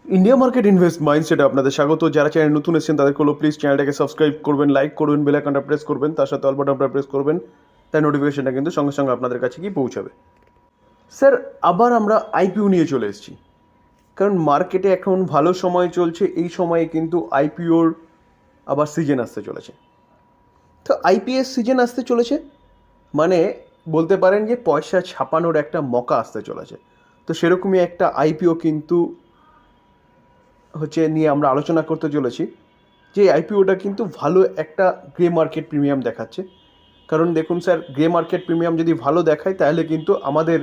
India market invest মাইন্ডসেটে আপনাদের স্বাগত। যারা চ্যানেল নতুন এসেছেন তাদের হলো প্লিজ চ্যানেলটাকে সাবস্ক্রাইব করবেন, লাইক করবেন, বেল আইকনটা প্রেস করবেন, তার সাথে অল বাটনটা প্রেস করবেন, তাই নোটিফিকেশনটা কিন্তু সঙ্গে সঙ্গে আপনাদের কাছে গিয়ে পৌঁছাবে। স্যার, আবার আমরা আইপিও নিয়ে চলে এসেছি, কারণ মার্কেটে এখন ভালো সময় চলছে। এই সময়ে কিন্তু আইপিওর আবার সিজন আসতে চলেছে। তো আইপিএস সিজন আসতে চলেছে মানে বলতে পারেন যে পয়সা ছাপানোর একটা মকা আসতে চলেছে। তো সেরকমই একটা আইপিও কিন্তু নিয়ে আমরা আলোচনা করতে চলেছি, যে আইপিওটা কিন্তু ভালো একটা গ্রে মার্কেট প্রিমিয়াম দেখাচ্ছে। কারণ দেখুন স্যার, গ্রে মার্কেট প্রিমিয়াম যদি ভালো দেখায় তাহলে কিন্তু আমাদের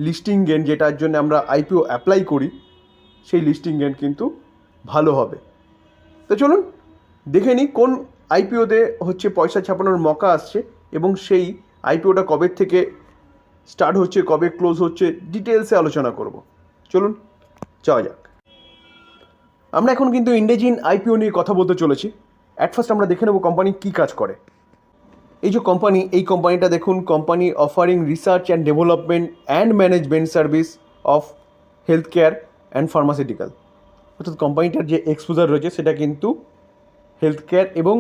লিস্টিং গেন, যেটার জন্য আমরা আইপিও অ্যাপ্লাই করি, সেই লিস্টিং গেন কিন্তু ভালো হবে। তো চলুন দেখে নিই কোন আইপিওতে পয়সা ছাপানোর মকা আসছে, এবং সেই আইপিওটা কবে থেকে স্টার্ট হচ্ছে, কবে ক্লোজ হচ্ছে, ডিটেলসে আলোচনা করব। চলুন যাওয়া যাক। আমরা এখন কিন্তু ইন্ডেজিন আইপিও নিয়ে কথা বলতে চলেছি। অ্যাট ফার্স্ট আমরা দেখে নেব কোম্পানি কী কাজ করে। এই যে কোম্পানি, এই কোম্পানিটা দেখুন, company offering research and development and management service of health care and pharmaceutical. অর্থাৎ কোম্পানিটার যে এক্সপোজার রয়েছে সেটা কিন্তু হেলথ কেয়ার এবং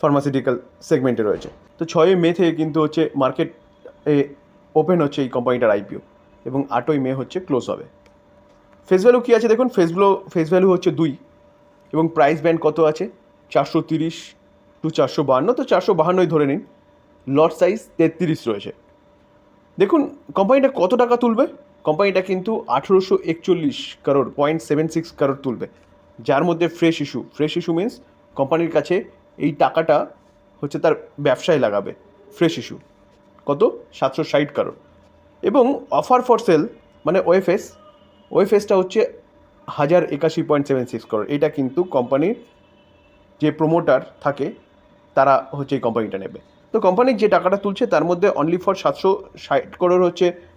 ফার্মাসিউটিক্যাল সেগমেন্টে রয়েছে। তো 6ই মে থেকে কিন্তু মার্কেট ওপেন হচ্ছে এই কোম্পানিটার আইপিও, এবং 8ই মে ক্লোজ হবে। ফেস ভ্যালু কী আছে দেখুন, ফেস ভ্যালু 2, এবং প্রাইস ব্যান্ড কত আছে, 430 টু 452। তো 452ই ধরে নিন। লট সাইজ 33 রয়েছে। দেখুন কোম্পানিটা কত টাকা তুলবে। কোম্পানিটা কিন্তু 1841 কারোর 0.76 কারোর তুলবে, যার মধ্যে ফ্রেশ ইস্যু মিনস কোম্পানির কাছে এই টাকাটা তার ব্যবসায় লাগাবে। ফ্রেশ ইস্যু কত, 760 কারোর। এবং অফার ফর সেল মানে ওএফএসটা 1081.76 কারোর। এটা কিন্তু কোম্পানির যে প্রোমোটার থাকে তারা এই কোম্পানিটা নেবে। তো কোম্পানির যে টাকাটা তুলছে তার মধ্যে অনলি ফর 760 করোড়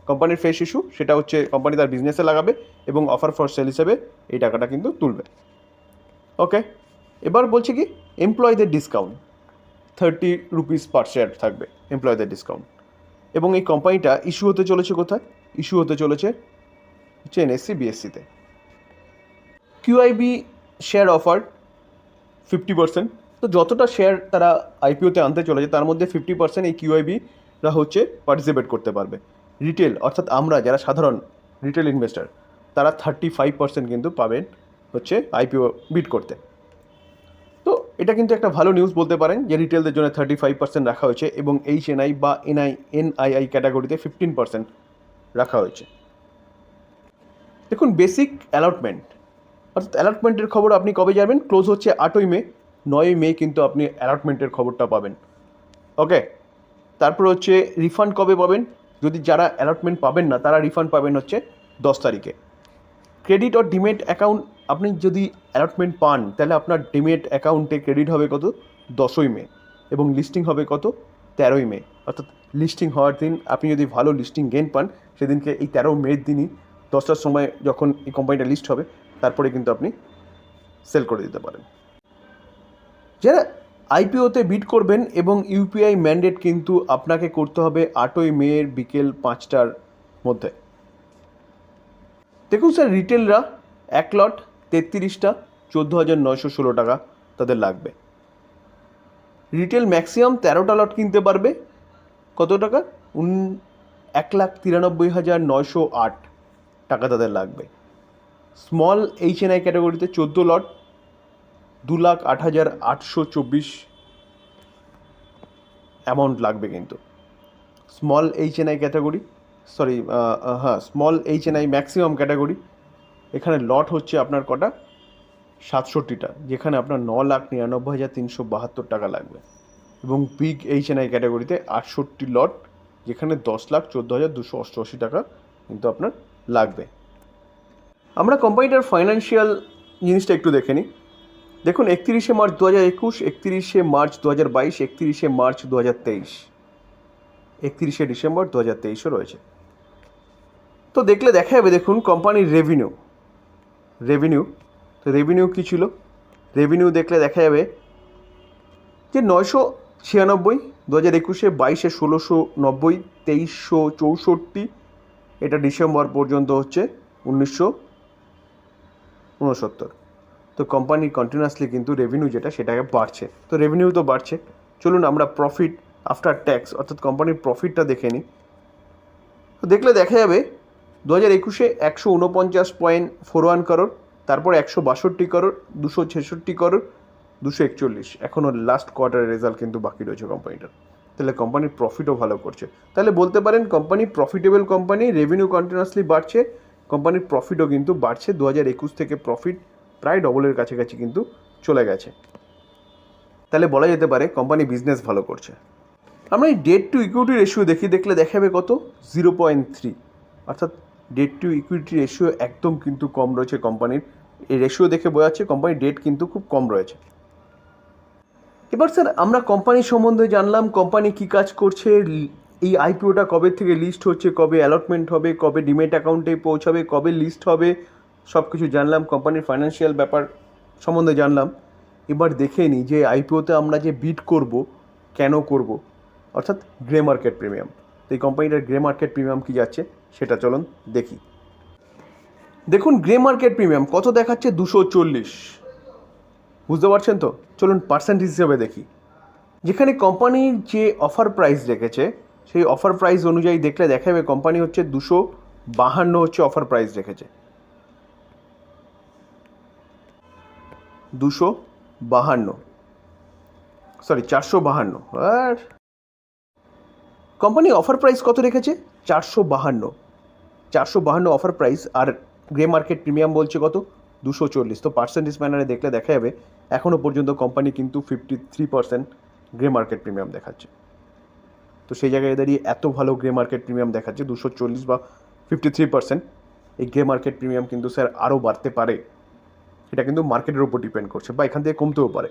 কোম্পানির ফ্রেশ ইস্যু, সেটা কোম্পানি তার বিজনেসে লাগাবে, এবং অফার ফর সেল হিসেবে এই টাকাটা কিন্তু তুলবে। ওকে, এবার বলছে কি এমপ্লয়ীদের ডিসকাউন্ট 30 রুপিস পার শেয়ার থাকবে, এমপ্লয়ীদের ডিসকাউন্ট। এবং এই কোম্পানিটা ইস্যু হতে চলেছে কোথায়, ইস্যু হতে চলেছে এনএসসি বিএসসিতে। QIB share offer 50%। তো যতটা শেয়ার তারা আইপিওতে আনতে চলেছে তার মধ্যে 50% এই কিউআইবিরা পার্টিসিপেট করতে পারবে। রিটেল অর্থাৎ আমরা যারা সাধারণ রিটেল ইনভেস্টার, তারা 35% কিন্তু পাবেন আইপিও বিট করতে। তো এটা কিন্তু একটা ভালো নিউজ বলতে পারেন, যে রিটেলদের জন্য 35% রাখা হয়েছে, এবং এইচএনআই বা এনআইআই ক্যাটাগরিতে 15% রাখা হয়েছে। দেখুন বেসিক অ্যালটমেন্ট, অর্থাৎ অ্যালটমেন্টের খবর আপনি কবে যাবেন, ক্লোজ হচ্ছে 8ই মে, 9ই মে কিন্তু আপনি অ্যালটমেন্টের খবরটা পাবেন। ওকে, তারপর রিফান্ড কবে পাবেন, যদি যারা অ্যালটমেন্ট পাবেন না তারা রিফান্ড পাবেন 10 তারিখে। ক্রেডিট অর ডিমেট অ্যাকাউন্ট, আপনি যদি অ্যালটমেন্ট পান তাহলে আপনার ডিমেট অ্যাকাউন্টে ক্রেডিট হবে কত, 10ই মে, এবং লিস্টিং হবে কত, 13ই মে। অর্থাৎ লিস্টিং হওয়ার দিন আপনি যদি ভালো লিস্টিং গেন পান, সেদিনকে এই 13 মের দিনই 10টার সময় যখন এই কোম্পানিটা লিস্ট হবে, তারপরে কিন্তু আপনি সেল করে দিতে পারেন। যারা আইপিওতে বিড করবেন, এবং ইউপিআই ম্যান্ডেট কিন্তু আপনাকে করতে হবে 8ই মের বিকেল 5টার মধ্যে। দেখুন স্যার, রিটেলরা 1 লট 33টা 14,916 টাকা তাদের লাগবে। রিটেল ম্যাক্সিমাম 13টা লট কিনতে পারবে, কত টাকা, 1,93,908 টাকা তাদের লাগবে। স্মল এইচএনআই ক্যাটাগরিতে 14 লট 2,08,824 অ্যামাউন্ট লাগবে কিন্তু। Small HNI category, small HNI maximum category, এখানে লট আপনার কটা, 67টা, যেখানে আপনার 9,99,372 টাকা লাগবে। এবং বিগ এইচএনআই ক্যাটাগরিতে 68 লট, যেখানে 10,14,288 টাকা কিন্তু আপনার লাগবে। আমরা কোম্পানিটার ফাইন্যান্সিয়াল জিনিসটা একটু দেখে নিই। দেখুন 31শে মার্চ 2021, 31শে মার্চ 2022, 31শে মার্চ 2023, 31শে ডিসেম্বর 2023ও রয়েছে। তো দেখলে দেখা যাবে, দেখুন কোম্পানির রেভিনিউ কী ছিল, রেভিনিউ দেখলে দেখা যাবে যে 996 2021, 22শে 1690, 2364, এটা ডিসেম্বর পর্যন্ত 1900 69। তো কোম্পানি কন্টিনিউয়াসলি কিন্তু রেভিনিউ যেটা সেটাকে বাড়ছে, তো রেভিনিউ তো বাড়ছে। চলুন আমরা প্রফিট আফটার ট্যাক্স অর্থাৎ কোম্পানির প্রফিটটা দেখে নিই। তো দেখলে দেখা যাবে 2021-এ 149.41 করোড়, তারপর 162 করোড়, 266 করোড়, 241। এখনও লাস্ট কোয়ার্টারের রেজাল্ট কিন্তু বাকি রয়েছে কোম্পানিটার। তাহলে কোম্পানির প্রফিটও ভালো করছে, তাহলে বলতে পারেন company profitable company, revenue continuously বাড়ছে, কোম্পানির প্রফিটও কিন্তু বাড়ছে। 2021 থেকে প্রফিট প্রায় ডবলের কাছাকাছি কিন্তু চলে গেছে, তাহলে বলা যেতে পারে কোম্পানি বিজনেস ভালো করছে। আমরা এই ডেট টু ইকুইটি রেশিও দেখলে দেখা যাবে কত, 0.3, অর্থাৎ ডেট টু ইকুইটি রেশিও একদম কিন্তু কম রয়েছে কোম্পানির। এই রেশিও দেখে বোঝা যাচ্ছে কোম্পানির ডেট কিন্তু খুব কম রয়েছে। এবার স্যার আমরা কোম্পানির সম্বন্ধে জানলাম, কোম্পানি কী কাজ করছে, এই আইপিওটা কবে থেকে লিস্ট হচ্ছে, কবে অ্যালটমেন্ট হবে, কবে ডিমেট অ্যাকাউন্টে পৌঁছাবে, কবে লিস্ট হবে, সব কিছু জানলাম। কোম্পানির ফাইন্যান্সিয়াল ব্যাপার সম্বন্ধে জানলাম। এবার দেখে নিই যে আইপিওতে আমরা যে বিড করব কেন করব, অর্থাৎ গ্রে মার্কেট প্রিমিয়াম। তো এই কোম্পানিটার গ্রে মার্কেট প্রিমিয়াম কী যাচ্ছে সেটা চলুন দেখি। দেখুন গ্রে মার্কেট প্রিমিয়াম কত দেখাচ্ছে, 240। বুঝতে পারছেন তো? চলুন পার্সেন্টেজ হিসেবে দেখি। যেখানে কোম্পানির যে অফার প্রাইস রেখেছে সেই অফার প্রাইস অনুযায়ী দেখলে দেখা যাবে কোম্পানি হচ্ছে 252 হচ্ছে অফার প্রাইস রেখেছে, 252, সরি 452। আর কোম্পানি অফার প্রাইস কত রেখেছে, 452 অফার প্রাইস, আর গ্রে মার্কেট প্রিমিয়াম বলছে কত, 240। তো পার্সেন্টেজ ম্যানারে দেখলে দেখা যাবে এখনও পর্যন্ত কোম্পানি কিন্তু 53% গ্রে মার্কেট প্রিমিয়াম দেখাচ্ছে। তো সেই জায়গায় দাঁড়িয়ে এত ভালো গ্রে মার্কেট প্রিমিয়াম দেখাচ্ছে 240 বা 53%। এই গ্রে মার্কেট প্রিমিয়াম কিন্তু স্যার আরও বাড়তে পারে, এটা কিন্তু মার্কেটের উপর ডিপেন্ড করছে, বা এখান থেকে কমতেও পারে।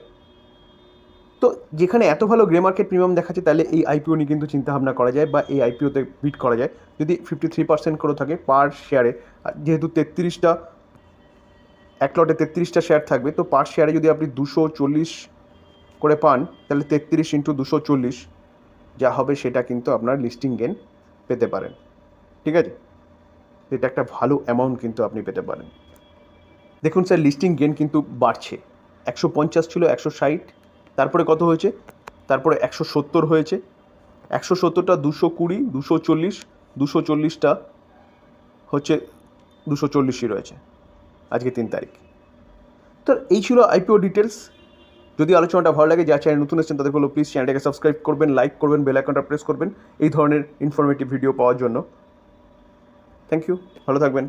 তো যেখানে এত ভালো গ্রে মার্কেট প্রিমিয়াম দেখাচ্ছে তাহলে এই আইপিও নিয়ে কিন্তু চিন্তাভাবনা করা যায়, বা এই আইপিওতে বিট করা যায় যদি 53% করে থাকে পার শেয়ারে। যেহেতু 33টা এক লটে 33টা শেয়ার থাকবে, তো পার শেয়ারে যদি আপনি 240 করে পান তাহলে 33 ইন্টু 240 যা হবে সেটা কিন্তু আপনার লিস্টিং গেন পেতে পারেন। ঠিক আছে, এটা একটা ভালো অ্যামাউন্ট কিন্তু আপনি পেতে পারেন। দেখুন স্যার লিস্টিং গেন কিন্তু বাড়ছে, 150 ছিল 160, তারপরে কত হয়েছে, তারপরে 170 হয়েছে, 170টা 220, 240, 240টা হচ্ছে 240ই রয়েছে আজকে 3 তারিখ। তো এই ছিল আইপিও ডিটেলস। যদি আলোচনাটা ভালো লাগে, যারা চ্যানেল নতুন এসেছেন তাদের বলো প্লিজ চ্যানেলটাকে সাবস্ক্রাইব করবেন, লাইক করবেন, বেল আইকনটা প্রেস করবেন এই ধরনের ইনফরমেটিভ ভিডিও পাওয়ার জন্য। থ্যাংক ইউ, ভালো থাকবেন।